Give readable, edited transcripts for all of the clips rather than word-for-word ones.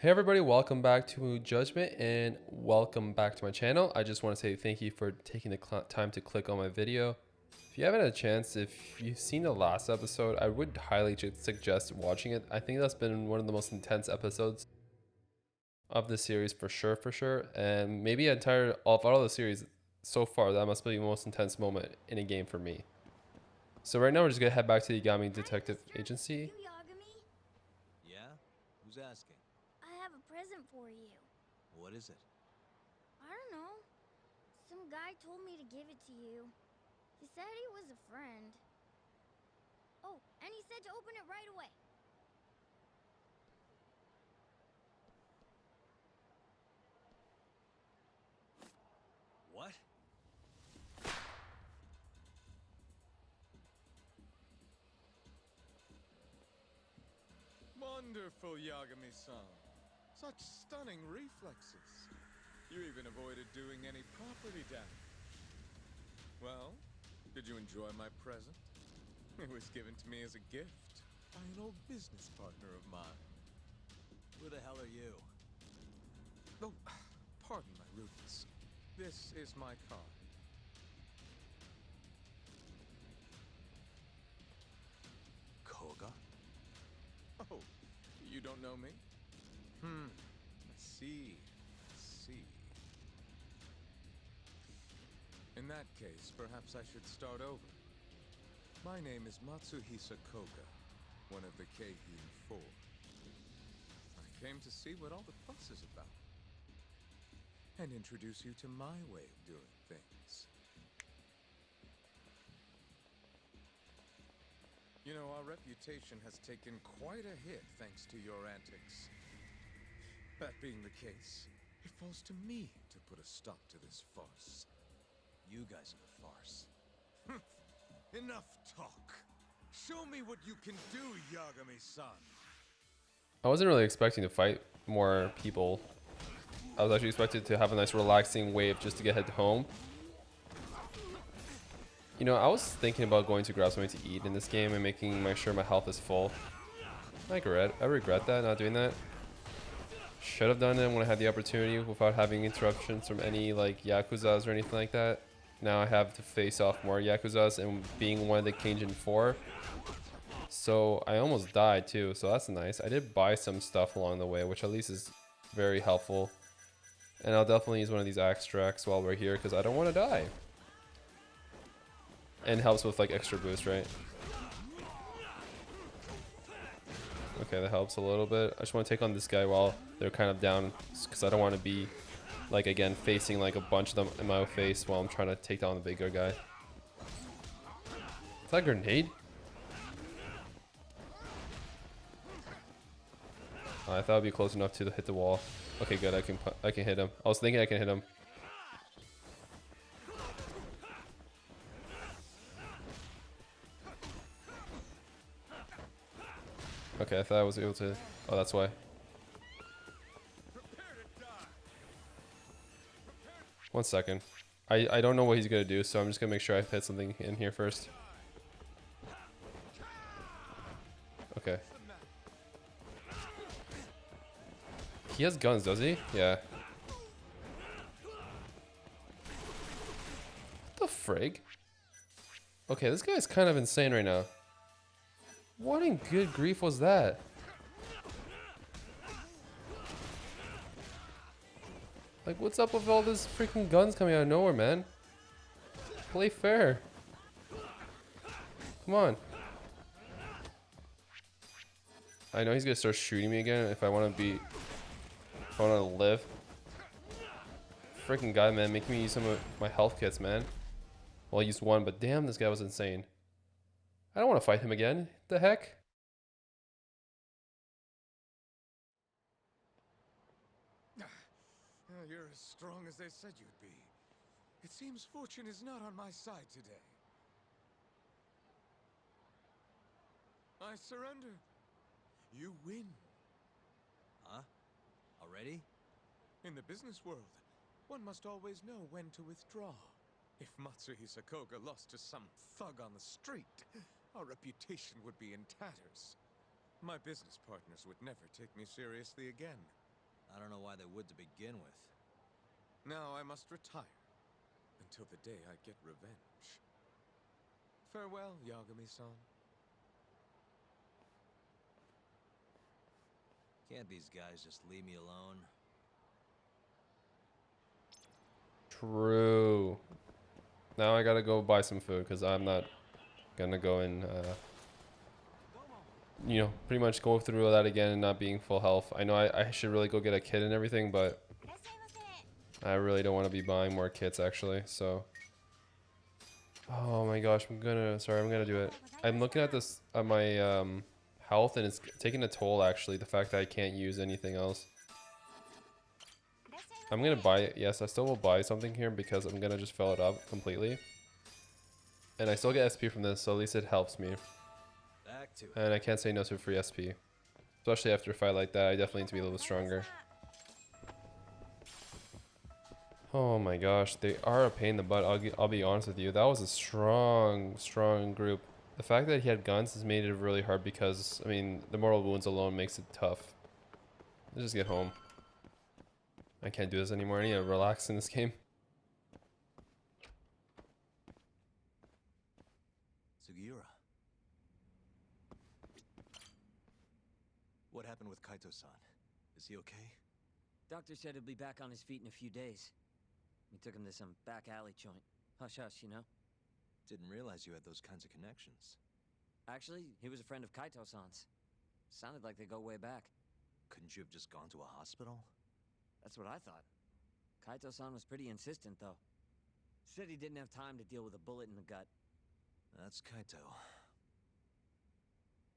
Hey everybody, welcome back to Judgment and welcome back to my channel. I just want to say thank you for taking the time to click on my video. If you haven't had a chance, if you've seen the last episode, I would highly suggest watching it. I think that's been one of the most intense episodes of the series for sure. And maybe of all the series so far, that must be the most intense moment in a game for me. So right now we're just gonna head back to the Yagami Detective Agency. You Yagami? Yeah? Who's asking? I have a present for you. What is it? I don't know. Some guy told me to give it to you. He said he was a friend. Oh, and he said to open it right away. What? Wonderful, Yagami-san. Such stunning reflexes. You even avoided doing any property damage. Well, did you enjoy my present? It was given to me as a gift by an old business partner of mine. Who the hell are you? Oh, pardon my rudeness. This is my card. Koga? Oh, you don't know me? I see. In that case, perhaps I should start over. My name is Matsuhisa Koga, one of the Keihin Four. I came to see what all the fuss is about, and introduce you to my way of doing things. You know, our reputation has taken quite a hit thanks to your antics. That being the case, it falls to me to put a stop to this farce. You guys are the farce. Enough talk. Show me what you can do, Yagami-san. I wasn't really expecting to fight more people. I was actually expected to have a nice relaxing wave just to get head home. You know, I was thinking about going to grab something to eat in this game and making sure my health is full. I regret that, not doing that. Should have done it when I had the opportunity without having interruptions from any like Yakuzas or anything like that. Now I have to face off more Yakuzas and being one of the Keijin 4. So I almost died too, so that's nice. I did buy some stuff along the way, which at least is very helpful. And I'll definitely use one of these extracts while we're here because I don't want to die. And helps with like extra boost, right? Okay, that helps a little bit. I just want to take on this guy while they're kind of down because I don't want to be like again facing like a bunch of them in my face while I'm trying to take down the bigger guy. Is that a grenade? I thought it'd be close enough to hit the wall. Okay, good. I can hit him. I was thinking I can hit him. Okay, I thought I was able to. Oh, that's why. One second. I don't know what he's gonna do, so I'm just gonna make sure I hit something in here first. Okay. He has guns, does he? Yeah. What the frig? Okay, this guy's kind of insane right now. What in good grief was that? Like, what's up with all this freaking guns coming out of nowhere, man? Play fair. Come on. I know he's gonna start shooting me again if I want to be... If I want to live. Freaking guy, man, making me use some of my health kits, man. Well, I used one, but damn, this guy was insane. I don't want to fight him again. The heck? You're as strong as they said you'd be. It seems fortune is not on my side today. I surrender. You win. Huh? Already? In the business world, one must always know when to withdraw. If Matsuhisa Koga lost to some thug on the street, our reputation would be in tatters. My business partners would never take me seriously again. I don't know why they would to begin with. Now I must retire until the day I get revenge. Farewell, Yagami-san. Can't these guys just leave me alone? True. Now I gotta go buy some food because I'm not gonna go and you know, pretty much go through that again and not being full health. I know I should really go get a kit and everything, but I really don't want to be buying more kits actually. So, oh my gosh, I'm gonna do it. I'm looking at this at my health and it's taking a toll actually. The fact that I can't use anything else. I'm gonna buy it. Yes, I still will buy something here because I'm gonna just fill it up completely. And I still get SP from this, so at least it helps me. Back to it. And I can't say no to free SP. Especially after a fight like that, I definitely need to be a little bit stronger. Oh my gosh, they are a pain in the butt. I'll be honest with you. That was a strong group. The fact that he had guns has made it really hard because, I mean, the mortal wounds alone makes it tough. Let's just get home. I can't do this anymore. I need to relax in this game. Sugiura. What happened with Kaito-san? Is he okay? Doctor said he'll be back on his feet in a few days. We took him to some back alley joint. Hush hush, you know? Didn't realize you had those kinds of connections. Actually, he was a friend of Kaito-san's. Sounded like they go way back. Couldn't you have just gone to a hospital? That's what I thought. Kaito-san was pretty insistent, though. Said he didn't have time to deal with a bullet in the gut. That's Kaito.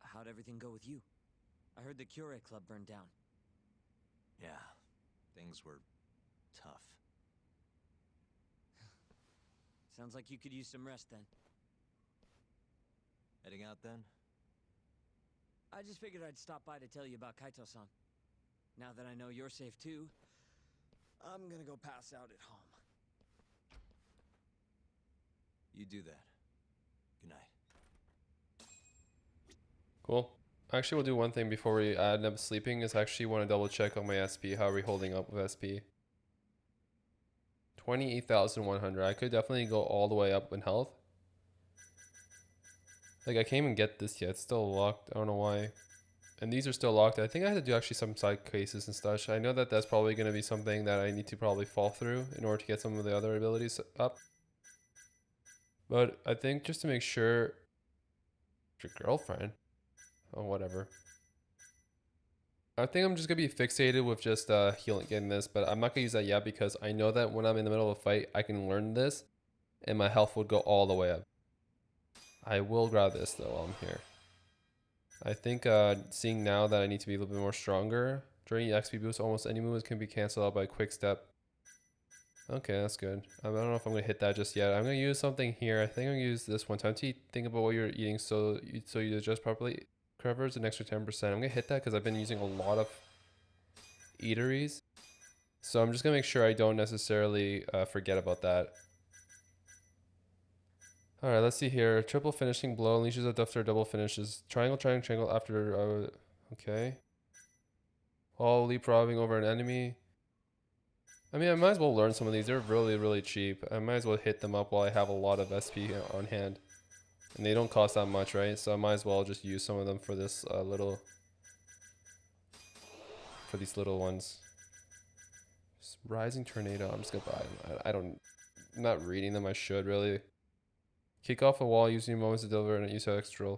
How'd everything go with you? I heard the Kure Club burned down. Yeah, things were tough. Sounds like you could use some rest then. Heading out then? I just figured I'd stop by to tell you about Kaito-san. Now that I know you're safe too, I'm gonna go pass out at home. You do that. Good night. Cool. Actually, we'll do one thing before we end up sleeping is actually want to double check on my SP. How are we holding up with SP? 28,100. I could definitely go all the way up in health. Like, I can't even get this yet. It's still locked. I don't know why. And these are still locked. I think I had to do actually some side cases and stuff. I know that that's probably going to be something that I need to probably fall through in order to get some of the other abilities up. But I think just to make sure... Your girlfriend? Oh, whatever. I think I'm just going to be fixated with just healing, getting this. But I'm not going to use that yet because I know that when I'm in the middle of a fight, I can learn this. And my health would go all the way up. I will grab this though while I'm here. I think seeing now that I need to be a little bit more stronger. During the XP boost, almost any moves can be cancelled out by a quick step. Okay, that's good. I don't know if I'm going to hit that just yet. I'm going to use something here. I think I'm going to use this one time to think about what you're eating so you adjust properly. Covers an extra 10%. I'm going to hit that because I've been using a lot of eateries. So I'm just going to make sure I don't necessarily forget about that. Alright, let's see here. Triple finishing blow unleashes a after double finishes. Triangle, triangle, triangle after... okay. All leapfrogging over an enemy. I mean, I might as well learn some of these. They're really, really cheap. I might as well hit them up while I have a lot of SP on hand. And they don't cost that much, right? So I might as well just use some of them for this little... for these little ones. Rising Tornado. I'm just gonna buy them. I'm not reading them. I should, really. Kick off a wall using moments to deliver and use extra.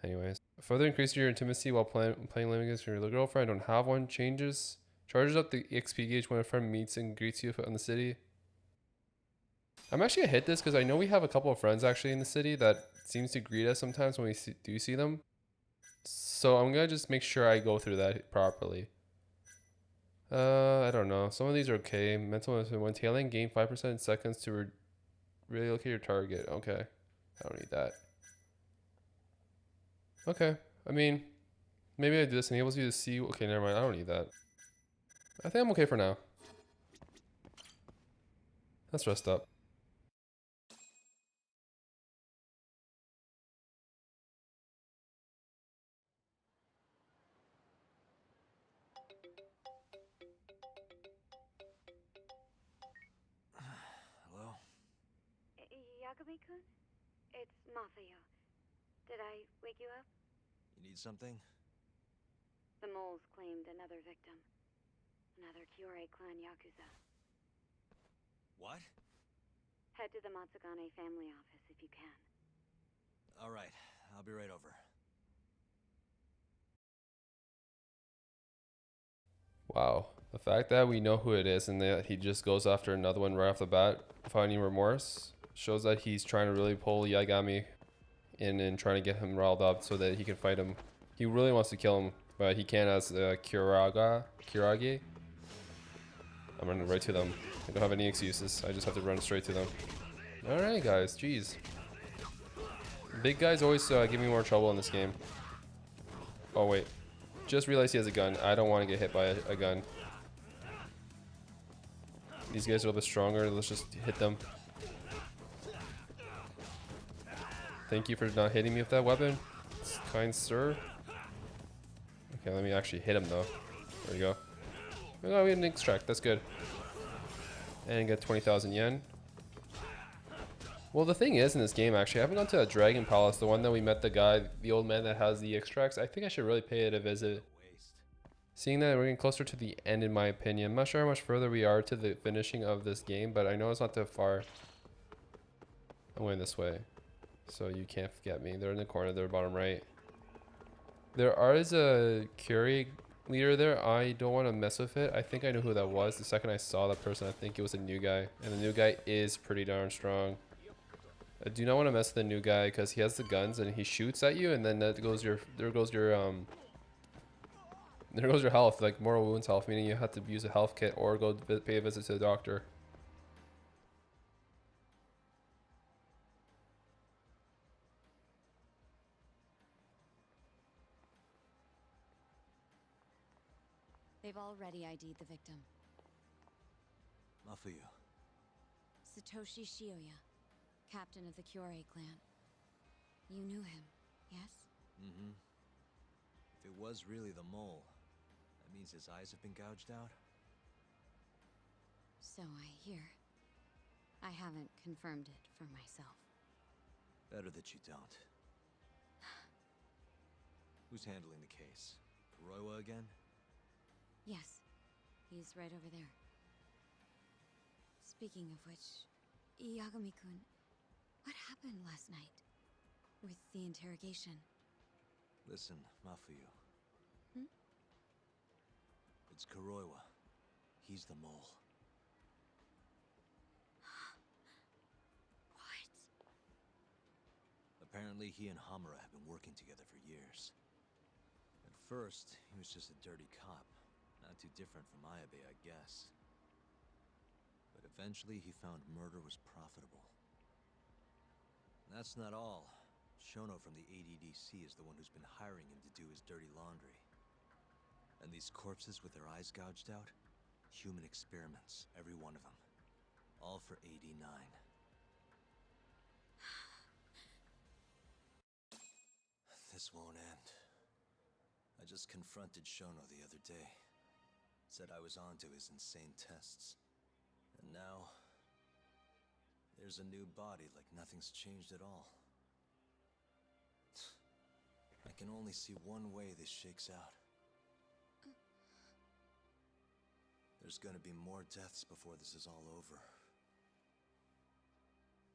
Anyways. Further increase your intimacy while playing Lemming against your little girlfriend. I don't have one. Changes. Charges up the XP gauge when a friend meets and greets you on the city. I'm actually gonna hit this because I know we have a couple of friends actually in the city that seems to greet us sometimes when we do see them. So I'm gonna just make sure I go through that properly. I don't know. Some of these are okay. Mental when tailing, gain 5% in seconds to really locate your target. Okay. I don't need that. Okay. I mean, maybe I do this enables you to see. Okay, never mind. I don't need that. I think I'm okay for now. Let's rest up. Yagami-kun? It's Mafuyu. Did I wake you up? You need something? The moles claimed another victim. Another Kyorei clan Yakuza. What? Head to the Matsugane family office if you can. All right, I'll be right over. Wow. The fact that we know who it is and that he just goes after another one right off the bat without any remorse shows that he's trying to really pull Yagami in and trying to get him riled up so that he can fight him. He really wants to kill him, but he can't as Kurage. I'm running right to them. I don't have any excuses. I just have to run straight to them. Alright guys, jeez. Big guys always give me more trouble in this game. Oh wait. Just realized he has a gun. I don't want to get hit by a gun. These guys are a little bit stronger. Let's just hit them. Thank you for not hitting me with that weapon, kind sir. Okay, let me actually hit him though. There we go. Oh, we had an extract. That's good. And get 20,000 yen. Well, the thing is in this game, actually, I haven't gone to a Dragon Palace, the one that we met the guy, the old man that has the extracts. I think I should really pay it a visit. Waste. Seeing that we're getting closer to the end, in my opinion. I'm not sure how much further we are to the finishing of this game, but I know it's not that far. I'm going this way, so you can't forget me. They're in the corner, they're bottom right. There is a Curie leader there. I don't want to mess with it. I think I knew who that was. The second I saw that person, I think it was a new guy. And the new guy is pretty darn strong. I do not want to mess with the new guy because he has the guns and he shoots at you, and then there goes your health, like mortal wounds health, meaning you have to use a health kit or go pay a visit to the doctor. They've already ID'd the victim. Mafuyu. Satoshi Shioya, captain of the Kyorei clan. You knew him, yes? Mm-hmm. If it was really the mole, that means his eyes have been gouged out? So I hear. I haven't confirmed it for myself. Better that you don't. Who's handling the case? Kuroiwa again? Yes, he's right over there. Speaking of which, Yagami-kun, what happened last night? With the interrogation? Listen, Mafuyu. Hmm? It's Kuroiwa. He's the mole. What? Apparently he and Hamura have been working together for years. At first, he was just a dirty cop. Not too different from Ayabe, I guess. But eventually he found murder was profitable. And that's not all. Shono from the ADDC is the one who's been hiring him to do his dirty laundry. And these corpses with their eyes gouged out? Human experiments, every one of them. All for 89. This won't end. I just confronted Shono the other day. Said I was onto his insane tests. And now, there's a new body like nothing's changed at all. I can only see one way this shakes out. There's gonna be more deaths before this is all over.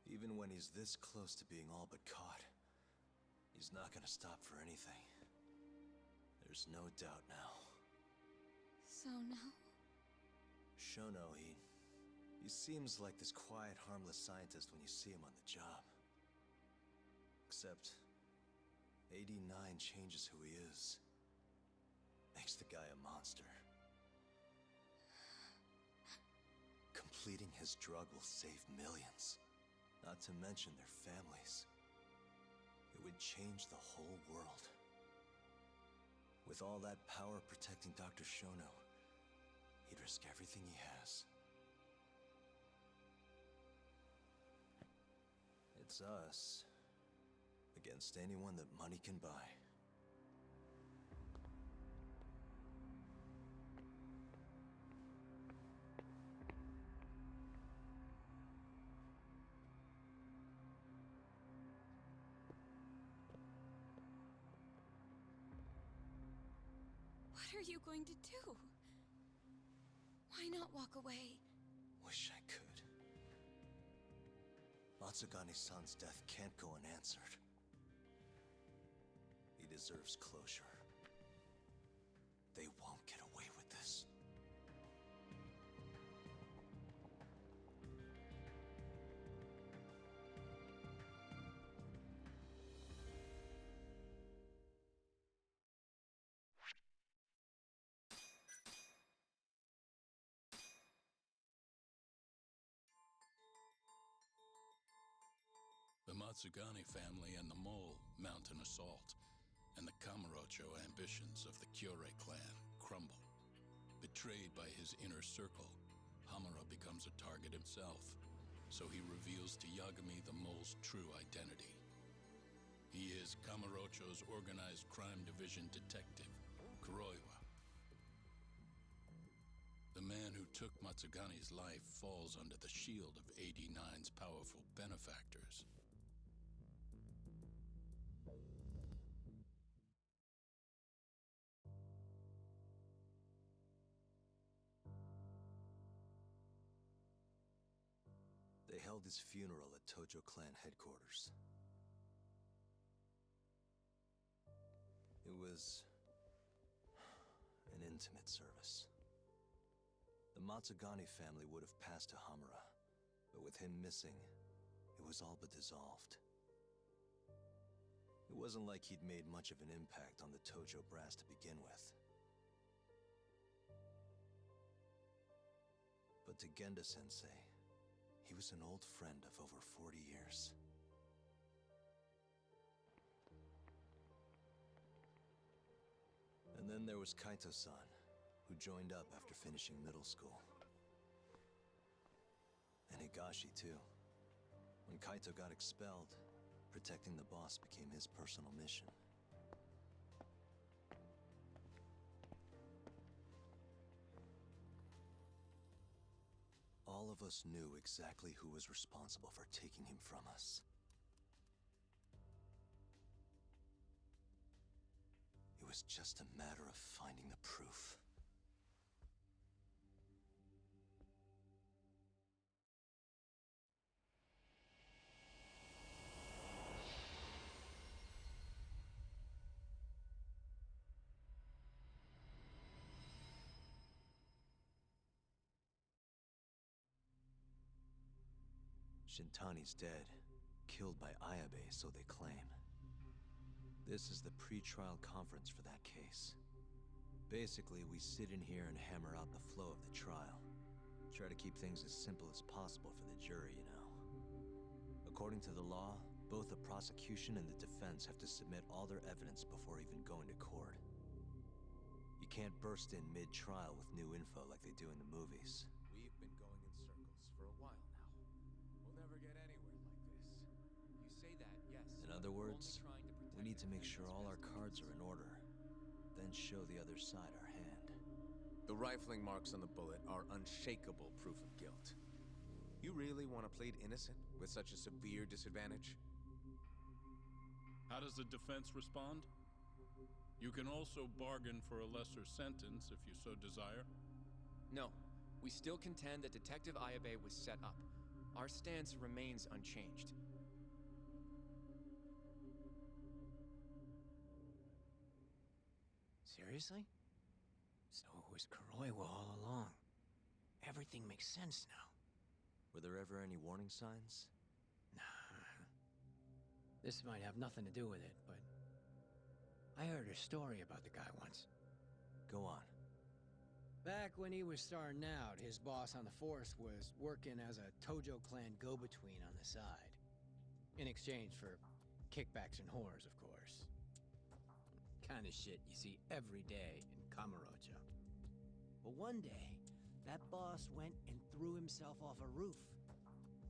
Even when he's this close to being all but caught, he's not gonna stop for anything. There's no doubt now. So now? Shono, he seems like this quiet, harmless scientist when you see him on the job. Except, 89 changes who he is. Makes the guy a monster. Completing his drug will save millions, not to mention their families. It would change the whole world. With all that power protecting Dr. Shono, he'd risk everything he has. It's us against anyone that money can buy. What are you going to do? Why not walk away? Wish I could. Matsugane-san's death can't go unanswered. He deserves closure. They won't get away with this. The Matsugane family and the mole mount an assault, and the Kamurocho ambitions of the Kyorei clan crumble. Betrayed by his inner circle, Hamura becomes a target himself, so he reveals to Yagami the mole's true identity. He is Kamurocho's organized crime division detective, Kuroiwa. The man who took Matsugane's life falls under the shield of 89's powerful benefactors. They held his funeral at Tojo clan headquarters. It was an intimate service. The Matsugane family would have passed to Hamura, but with him missing, it was all but dissolved. It wasn't like he'd made much of an impact on the Tojo brass to begin with. But to Genda-sensei, he was an old friend of over 40 years. And then there was Kaito-san, who joined up after finishing middle school. And Higashi, too. When Kaito got expelled, protecting the boss became his personal mission. All of us knew exactly who was responsible for taking him from us. It was just a matter of finding the proof. Shintani's dead, killed by Ayabe, so they claim. This is the pre-trial conference for that case. Basically, we sit in here and hammer out the flow of the trial. Try to keep things as simple as possible for the jury, you know. According to the law, both the prosecution and the defense have to submit all their evidence before even going to court. You can't burst in mid-trial with new info like they do in the movies. We've been going in circles for a while now. We'll never get anywhere like this. You say that, yes. In other we're words, only trying to protect we need to make the sure all our cards are in order, then show the other side our hand. The rifling marks on the bullet are unshakable proof of guilt. You really want to plead innocent with such a severe disadvantage? How does the defense respond? You can also bargain for a lesser sentence if you so desire. No, we still contend that Detective Ayabe was set up. Our stance remains unchanged. Seriously? So it was Kuroiwa all along. Everything makes sense now. Were there ever any warning signs? Nah. This might have nothing to do with it, but I heard a story about the guy once. Go on. Back when he was starting out, his boss on the force was working as a Tojo clan go-between on the side. In exchange for kickbacks and whores, of course. Kind of shit you see every day in Kamurocho. But one day, that boss went and threw himself off a roof.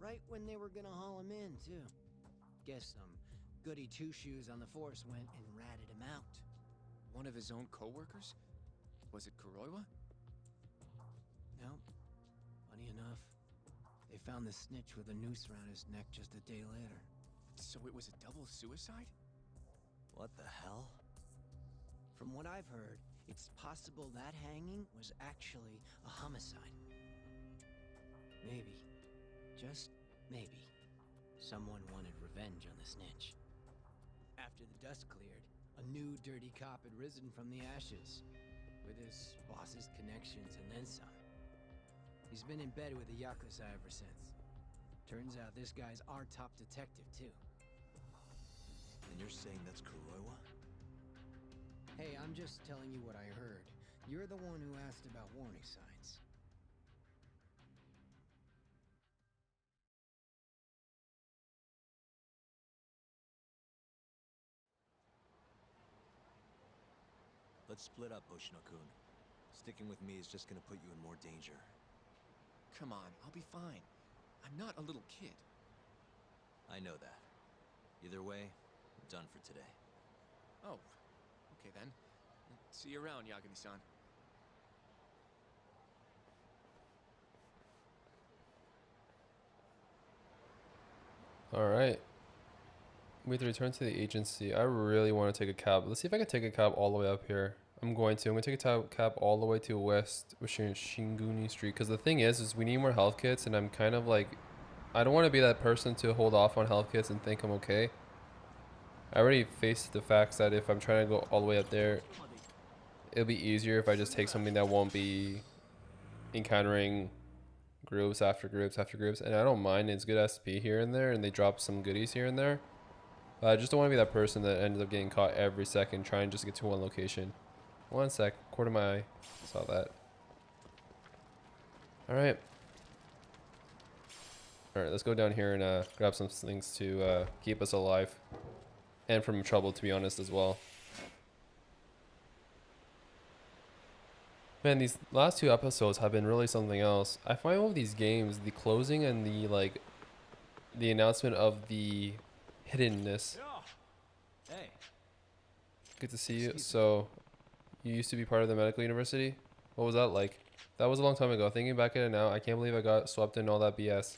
Right when they were gonna haul him in, too. Guess some goody two-shoes on the force went and ratted him out. One of his own co-workers? Was it Kuroiwa? No. Funny enough, they found the snitch with a noose around his neck just a day later. So it was a double suicide? What the hell? From what I've heard, it's possible that hanging was actually a homicide. Maybe, just maybe, someone wanted revenge on the snitch. After the dust cleared, a new dirty cop had risen from the ashes, with his boss's connections and then some. He's been in bed with the Yakuza ever since. Turns out this guy's our top detective, too. And you're saying that's Kuroiwa? Hey, I'm just telling you what I heard. You're the one who asked about warning signs. Let's split up, Hoshino-kun. Sticking with me is just gonna put you in more danger. Come on, I'll be fine. I'm not a little kid. I know that. Either way, I'm done for today. Oh, okay then. See you around, Yagami-san. Alright. We have to return to the agency. I really want to take a cab. Let's see if I can take a cab all the way up here. I'm going to take a cab all the way to West Shinguni Street. Because the thing is we need more health kits. And I'm kind of like, I don't want to be that person to hold off on health kits and think I'm okay. I already faced the facts that if I'm trying to go all the way up there, it'll be easier if I just take something that won't be encountering groups after groups after groups. And I don't mind, it's good SP here and there, and they drop some goodies here and there. But I just don't want to be that person that ends up getting caught every second trying just to get to one location. One sec, quarter of my eye. Saw that. Alright. Alright, let's go down here and grab some things to keep us alive. And from trouble, to be honest, as well. Man, these last two episodes have been really something else. I find with these games, the closing and the announcement of the hiddenness. Hey. Good to see you. So, you used to be part of the medical university? What was that like? That was a long time ago. Thinking back at it now, I can't believe I got swept in all that BS.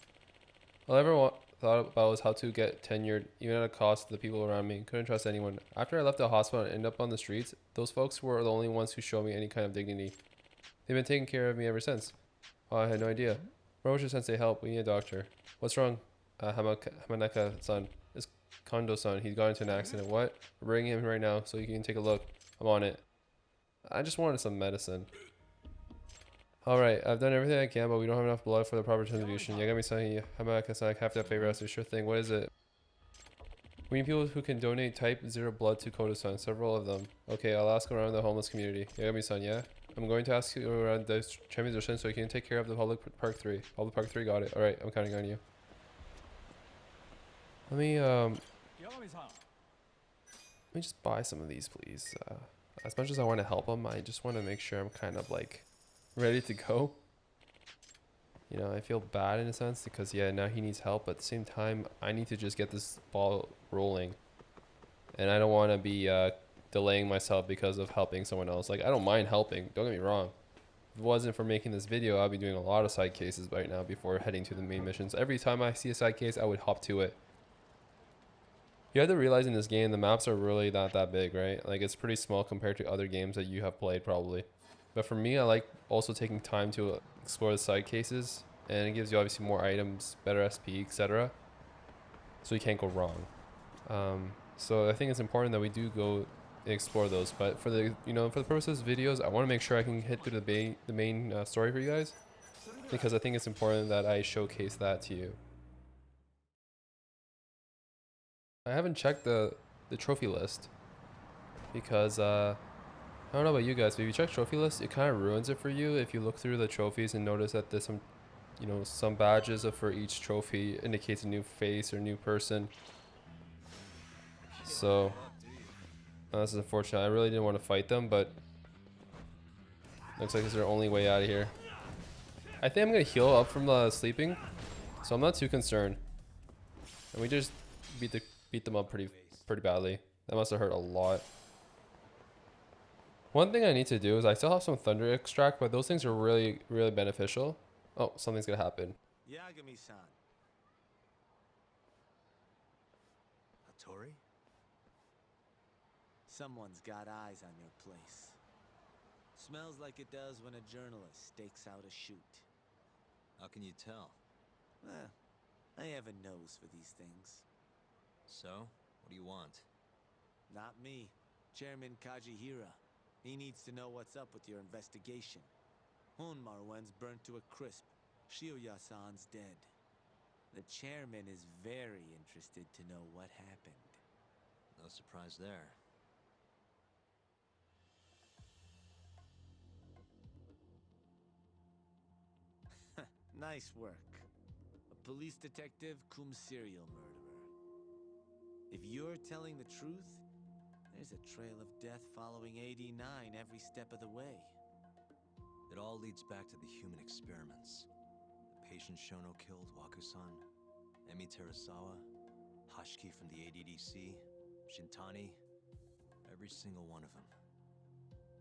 All I ever thought about was how to get tenured, even at a cost to the people around me. Couldn't trust anyone. After I left the hospital and ended up on the streets, those folks were the only ones who showed me any kind of dignity. They've been taking care of me ever since. Oh, I had no idea. Roshi-sensei, help. We need a doctor. What's wrong? Hamaneka-san. It's Kondo-san. He's got into an accident. What? We're bringing him right now so you can take a look. I'm on it. I just wanted some medicine. Alright, I've done everything I can, but we don't have enough blood for the proper transfusion. Yagami-san, Hamaneka-san, I have to favor us. Sure thing. What is it? We need people who can donate type 0 blood to Kodo-san. Several of them. Okay, I'll ask around the homeless community. Yagami-san, yeah? I'm going to ask you around the transfusion so you can take care of the public park 3. Public park 3 got it. Alright, I'm counting on you. Let me just buy some of these, please. As much as I want to help him, I just want to make sure I'm kind of like ready to go. You know, I feel bad in a sense because yeah, now he needs help, but at the same time, I need to just get this ball rolling. And I don't want to be delaying myself because of helping someone else. Like, I don't mind helping, don't get me wrong. If it wasn't for making this video, I'd be doing a lot of side cases right now before heading to the main missions. Every time I see a side case, I would hop to it. You have to realize in this game, the maps are really not that big, right? Like, it's pretty small compared to other games that you have played, probably. But for me, I like also taking time to explore the side cases. And it gives you obviously more items, better SP, etc. So you can't go wrong. So I think it's important that we do go and explore those. But for the, for the purposes of videos, I want to make sure I can hit through the main story for you guys. Because I think it's important that I showcase that to you. I haven't checked the trophy list because I don't know about you guys, but if you check trophy list, it kind of ruins it for you if you look through the trophies and notice that there's some badges for each trophy indicates a new face or new person. So this is unfortunate. I really didn't want to fight them, but looks like it's their only way out of here. I think I'm gonna heal up from the sleeping, so I'm not too concerned. And we just beat them up pretty badly. That must have hurt a lot. One thing I need to do is I still have some thunder extract, but those things are really beneficial. Oh, something's gonna happen. Yagami-san. Hattori? Someone's got eyes on your place. Smells like it does when a journalist stakes out a shoot. How can you tell? I have a nose for these things. So, what do you want? Not me. Chairman Kajihira. He needs to know what's up with your investigation. Honmaruen's burnt to a crisp. Shioya-san's dead. The chairman is very interested to know what happened. No surprise there. Nice work. A police detective cum serial murderer. If you're telling the truth, there's a trail of death following 89 every step of the way. It all leads back to the human experiments. The patient Shono killed, Waku-san, Emi Terasawa, Hashiki from the ADDC, Shintani, every single one of them.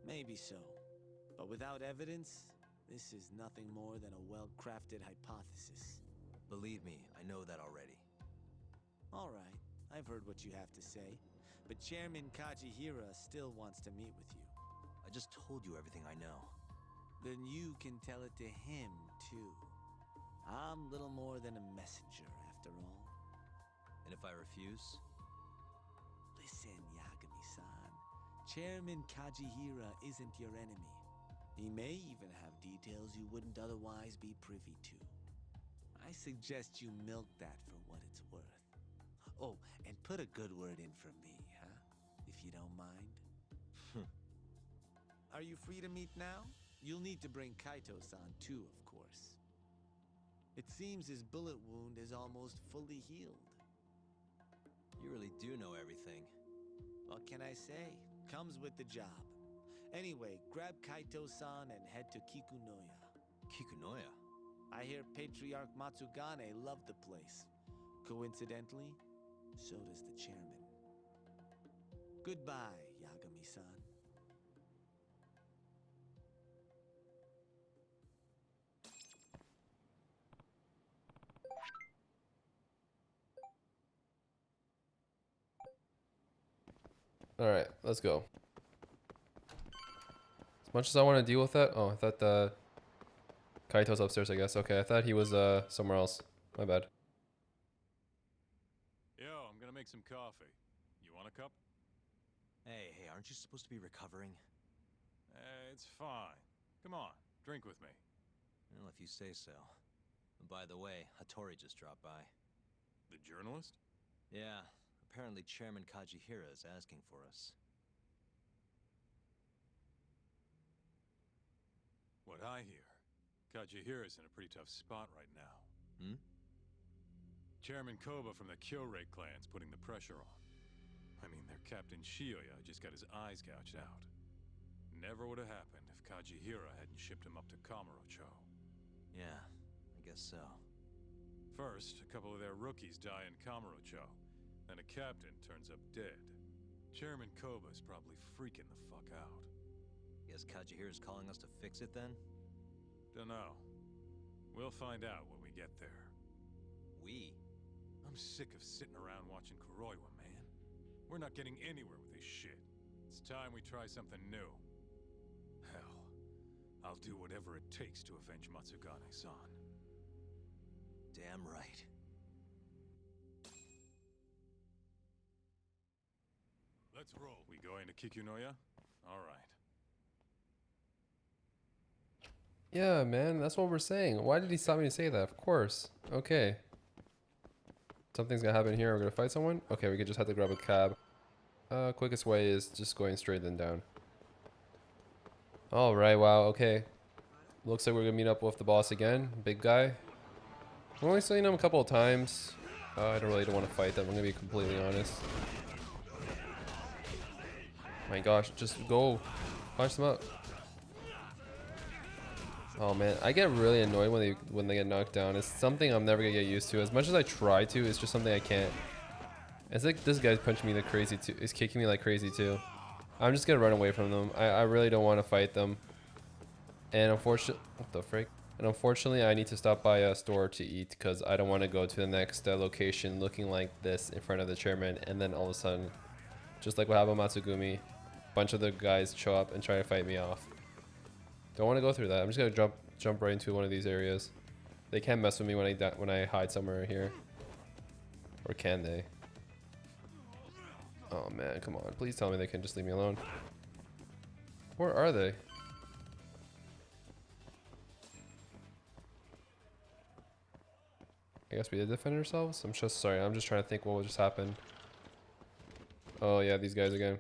Maybe so. But without evidence, this is nothing more than a well-crafted hypothesis. Believe me, I know that already. All right, I've heard what you have to say. But Chairman Kajihira still wants to meet with you. I just told you everything I know. Then you can tell it to him, too. I'm little more than a messenger, after all. And if I refuse? Listen, Yagami-san. Chairman Kajihira isn't your enemy. He may even have details you wouldn't otherwise be privy to. I suggest you milk that for what it's worth. Oh, and put a good word in for me, huh? If you don't mind. Are you free to meet now? You'll need to bring Kaito-san too, of course. It seems his bullet wound is almost fully healed. You really do know everything. What can I say? Comes with the job. Anyway, grab Kaito-san and head to Kikunoya. Kikunoya? I hear Patriarch Matsugane loved the place. Coincidentally, so does the chairman. Goodbye, Yagami-san. Alright, let's go. As much as I want to deal with that. Oh, I thought Kaito's upstairs, I guess. Okay, I thought he was somewhere else. My bad. Yo, I'm gonna make some coffee. You want a cup? Hey, aren't you supposed to be recovering? It's fine. Come on, drink with me. Well, if you say so. And by the way, Hattori just dropped by. The journalist? Yeah, apparently Chairman Kajihira is asking for us. What I hear, Kajihira's in a pretty tough spot right now. Chairman Koba from the Kyorei clan's putting the pressure on. I mean, their Captain Shioya just got his eyes gouged out. Never would have happened if Kajihira hadn't shipped him up to Kamurocho. Yeah, I guess so. First, a couple of their rookies die in Kamurocho, then a captain turns up dead. Chairman Koba's probably freaking the fuck out. Guess Kajihira's calling us to fix it then? Dunno. We'll find out when we get there. We? I'm sick of sitting around watching Kuroiwa, man. We're not getting anywhere with this shit. It's time we try something new. Hell, I'll do whatever it takes to avenge Matsugane-san. Damn right. Let's roll. We going to Kikunoya? All right. Yeah, man, that's what we're saying. Why did he stop me to say that? Of course. Okay. Something's gonna happen here. We're gonna fight someone? Okay, we could just have to grab a cab. Quickest way is just going straight then down. Alright, wow, okay. Looks like we're gonna meet up with the boss again. Big guy. I've only seen him a couple of times. I don't want to fight them, I'm gonna be completely honest. My gosh, just go. Punch them up. Oh man, I get really annoyed when they get knocked down. It's something I'm never gonna get used to. As much as I try to, it's just something I can't. It's like this guy's punching me like crazy too. He's kicking me like crazy too. I'm just gonna run away from them. I really don't want to fight them. And unfortunately, what the frick? And unfortunately, I need to stop by a store to eat because I don't want to go to the next location looking like this in front of the chairman. And then all of a sudden, just like what happened with Matsugumi, a bunch of the guys show up and try to fight me off. Don't want to go through that. I'm just gonna jump right into one of these areas. They can't mess with me when I hide somewhere here. Or can they? Oh man, come on. Please tell me they can just leave me alone. Where are they? I guess we did defend ourselves? I'm just sorry. I'm just trying to think what just happened. Oh yeah, these guys again.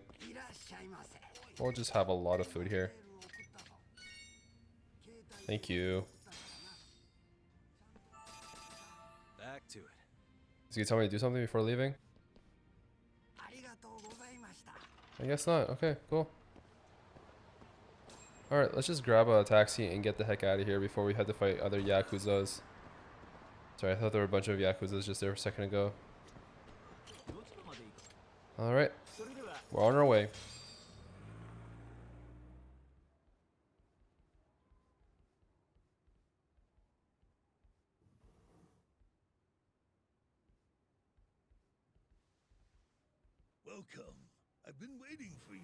We'll just have a lot of food here. Thank you. Back to it. Is he tell me to do something before leaving? I guess not. Okay, cool. Alright, let's just grab a taxi and get the heck out of here before we head to fight other Yakuzas. Sorry, I thought there were a bunch of Yakuzas just there a second ago. Alright, we're on our way. Welcome. I've been waiting for you.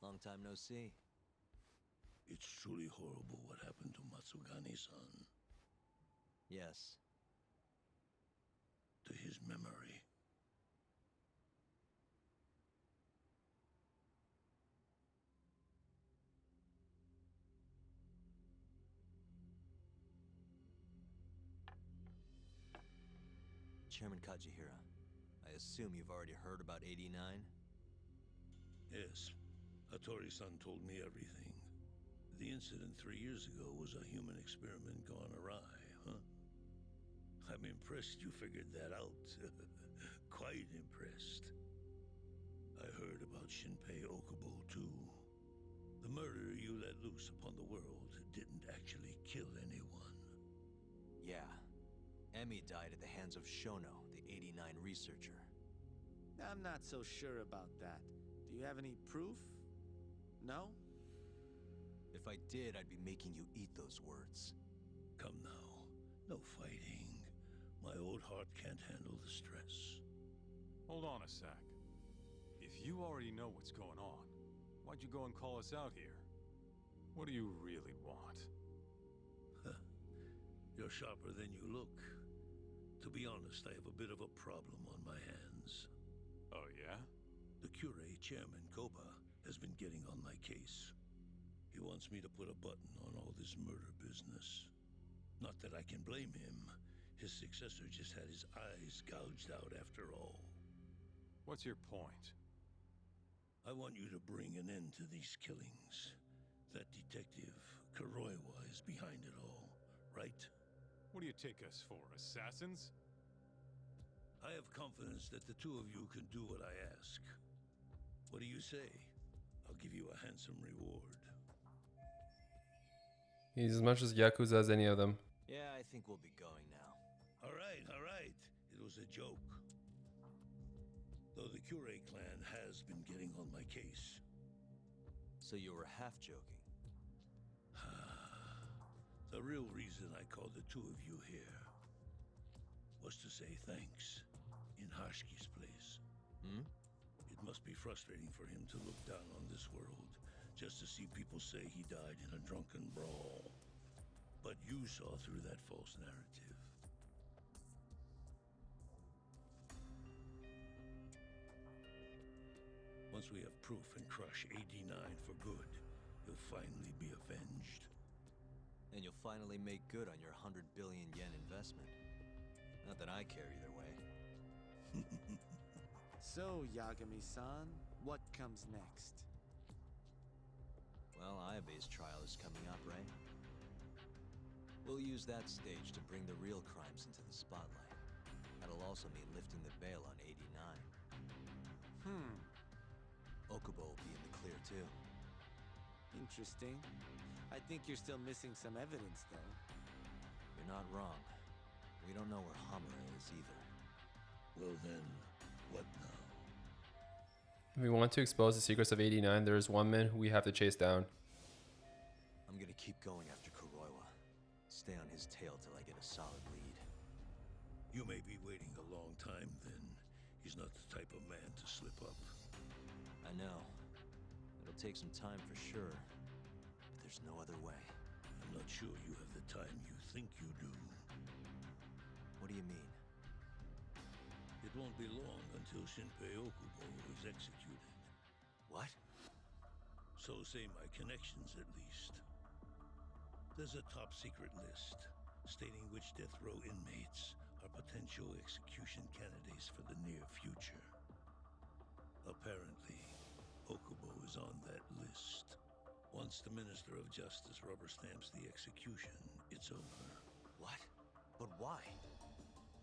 Long time no see. It's truly horrible what happened to Matsugane-san. Yes. To his memory. Chairman Kajihira, I assume you've already heard about 89? Yes. Hattori-san told me everything. The incident 3 years ago was a human experiment gone awry, huh? I'm impressed you figured that out. Quite impressed. I heard about Shinpei Okubo, too. The murder you let loose upon the world didn't actually kill anyone. Yeah. Emi died at the hands of Shono, the 89 researcher. I'm not so sure about that. Do you have any proof? No? If I did, I'd be making you eat those words. Come now. No fighting. My old heart can't handle the stress. Hold on a sec. If you already know what's going on, why'd you go and call us out here? What do you really want? You're sharper than you look. To be honest, I have a bit of a problem on my hands. Oh, yeah? The Curé chairman, Koba, has been getting on my case. He wants me to put a button on all this murder business. Not that I can blame him. His successor just had his eyes gouged out after all. What's your point? I want you to bring an end to these killings. That detective, Kuroiwa, is behind it all, right? What do you take us for, assassins? I have confidence that the two of you can do what I ask. What do you say? I'll give you a handsome reward. He's as much as Yakuza as any of them. Yeah, I think we'll be going now. All right, all right. It was a joke. Though the Curé clan has been getting on my case. So you were half joking? The real reason I called the two of you here was to say thanks in Hashki's place. Hmm? It must be frustrating for him to look down on this world just to see people say he died in a drunken brawl. But you saw through that false narrative. Once we have proof and crush 89 for good, you'll finally be avenged. And you'll finally make good on your 100 billion yen investment. Not that I care either way. So, Yagami-san, what comes next? Well, Ayabe's trial is coming up, right? We'll use that stage to bring the real crimes into the spotlight. That'll also mean lifting the veil on 89. Okubo will be in the clear, too. Interesting. I think you're still missing some evidence, though. You're not wrong. We don't know where Hamura is either. Well then, what now? If we want to expose the secrets of 89, there is one man who we have to chase down. I'm gonna keep going after Kuroiwa. Stay on his tail till I get a solid lead. You may be waiting a long time then. He's not the type of man to slip up. I know. It'll It'll take some time for sure, but there's no other way. I'm not sure you have the time you think you do. What do you mean? It won't be long until Shinpei Okubo is executed. What? So say my connections, at least. There's a top-secret list stating which death row inmates are potential execution candidates for the near future. Apparently, Okubo is on that list. Once the Minister of Justice rubber stamps the execution, it's over. What? But why?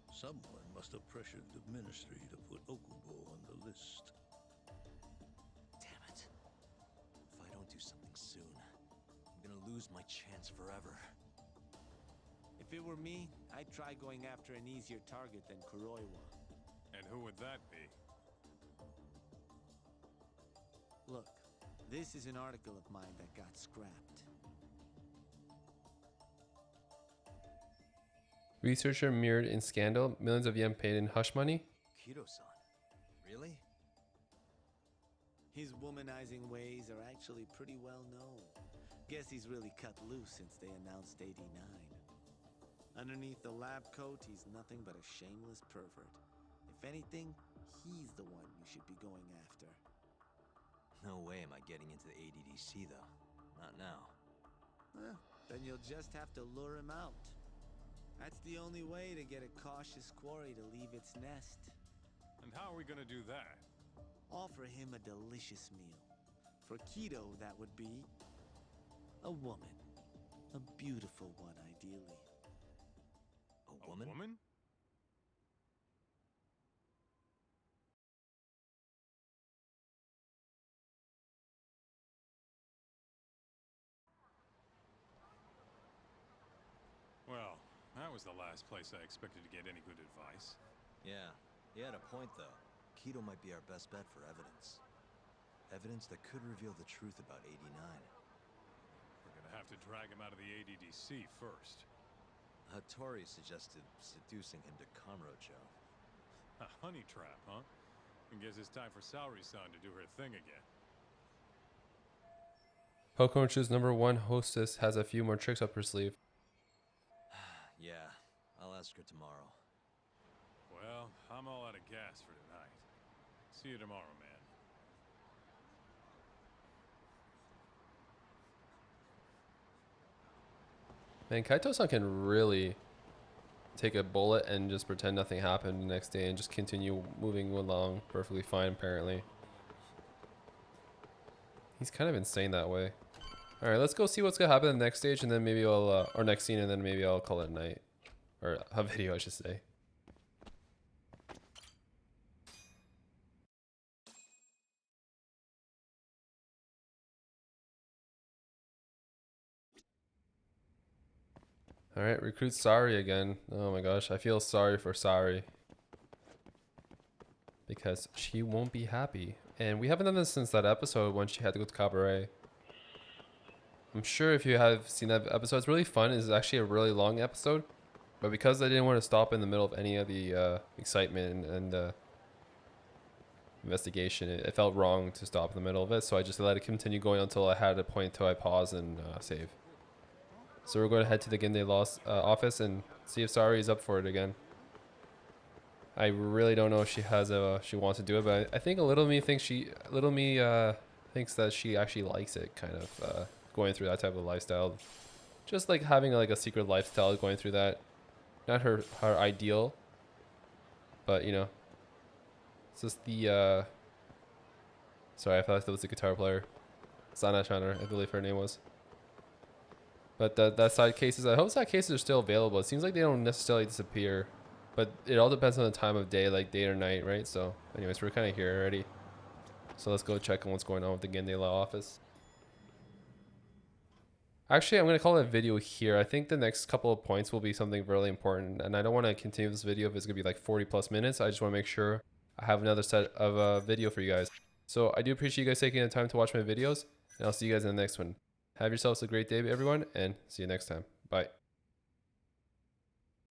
Someone must have pressured the Ministry to put Okubo on the list. Damn it. If I don't do something soon, I'm gonna lose my chance forever. If it were me, I'd try going after an easier target than Kuroiwa. And who would that be? Look, this is an article of mine that got scrapped. Researcher mirrored in scandal, millions of yen paid in hush money. Kido-san? Really? His womanizing ways are actually pretty well known. Guess he's really cut loose since they announced 89. Underneath the lab coat, he's nothing but a shameless pervert. If anything, he's the one you should be going after. No way am I getting into the ADDC, though. Not now. Then you'll just have to lure him out. That's the only way to get a cautious quarry to leave its nest. And how are we gonna do that? Offer him a delicious meal. For Kido, that would be a woman. A beautiful one, ideally. A woman? A woman? Well, that was the last place I expected to get any good advice. Yeah, he had a point, though. Kido might be our best bet for evidence. Evidence that could reveal the truth about 89. We're gonna have to drag him out of the ADDC first. Hattori suggested seducing him to Kamurocho. A honey trap, huh? I guess it's time for Saori-san to do her thing again. Kamurocho's #1 hostess has a few more tricks up her sleeve. Yeah, I'll ask her tomorrow. Well, I'm all out of gas for tonight. See you tomorrow, man. Man, Kaito-san can really take a bullet and just pretend nothing happened the next day and just continue moving along perfectly fine, apparently. He's kind of insane that way. Alright, let's go see what's gonna happen in the next stage, and then maybe I'll, or next scene, and then maybe I'll call it a night. Or a video, I should say. Alright, recruit Sari again. Oh my gosh, I feel sorry for Sari. Because she won't be happy. And we haven't done this since that episode when she had to go to Cabaret. I'm sure if you have seen that episode, it's really fun. It's actually a really long episode. But because I didn't want to stop in the middle of any of the excitement and investigation, it felt wrong to stop in the middle of it. So I just let it continue going until I had a point until I pause and save. So we're going to head to the Ginde Law's office and see if Sari is up for it again. I really don't know if she has she wants to do it, but I think a little me thinks thinks that she actually likes it, kind of going through that type of lifestyle. Just like having like a secret lifestyle, going through that. Not her ideal, but you know, it's just the sorry, I thought that was the guitar player, Sana Chandler, I believe her name was. But that side cases, I hope side cases are still available. It seems like they don't necessarily disappear, but it all depends on the time of day, like day or night, right? So anyways, we're kind of here already. So let's go check on what's going on with the Ginde Law office. Actually, I'm going to call it a video here. I think the next couple of points will be something really important, and I don't want to continue this video if it's going to be like 40+ minutes. I just want to make sure I have another set of a video for you guys. So I do appreciate you guys taking the time to watch my videos, and I'll see you guys in the next one. Have yourselves a great day, everyone, and see you next time. Bye.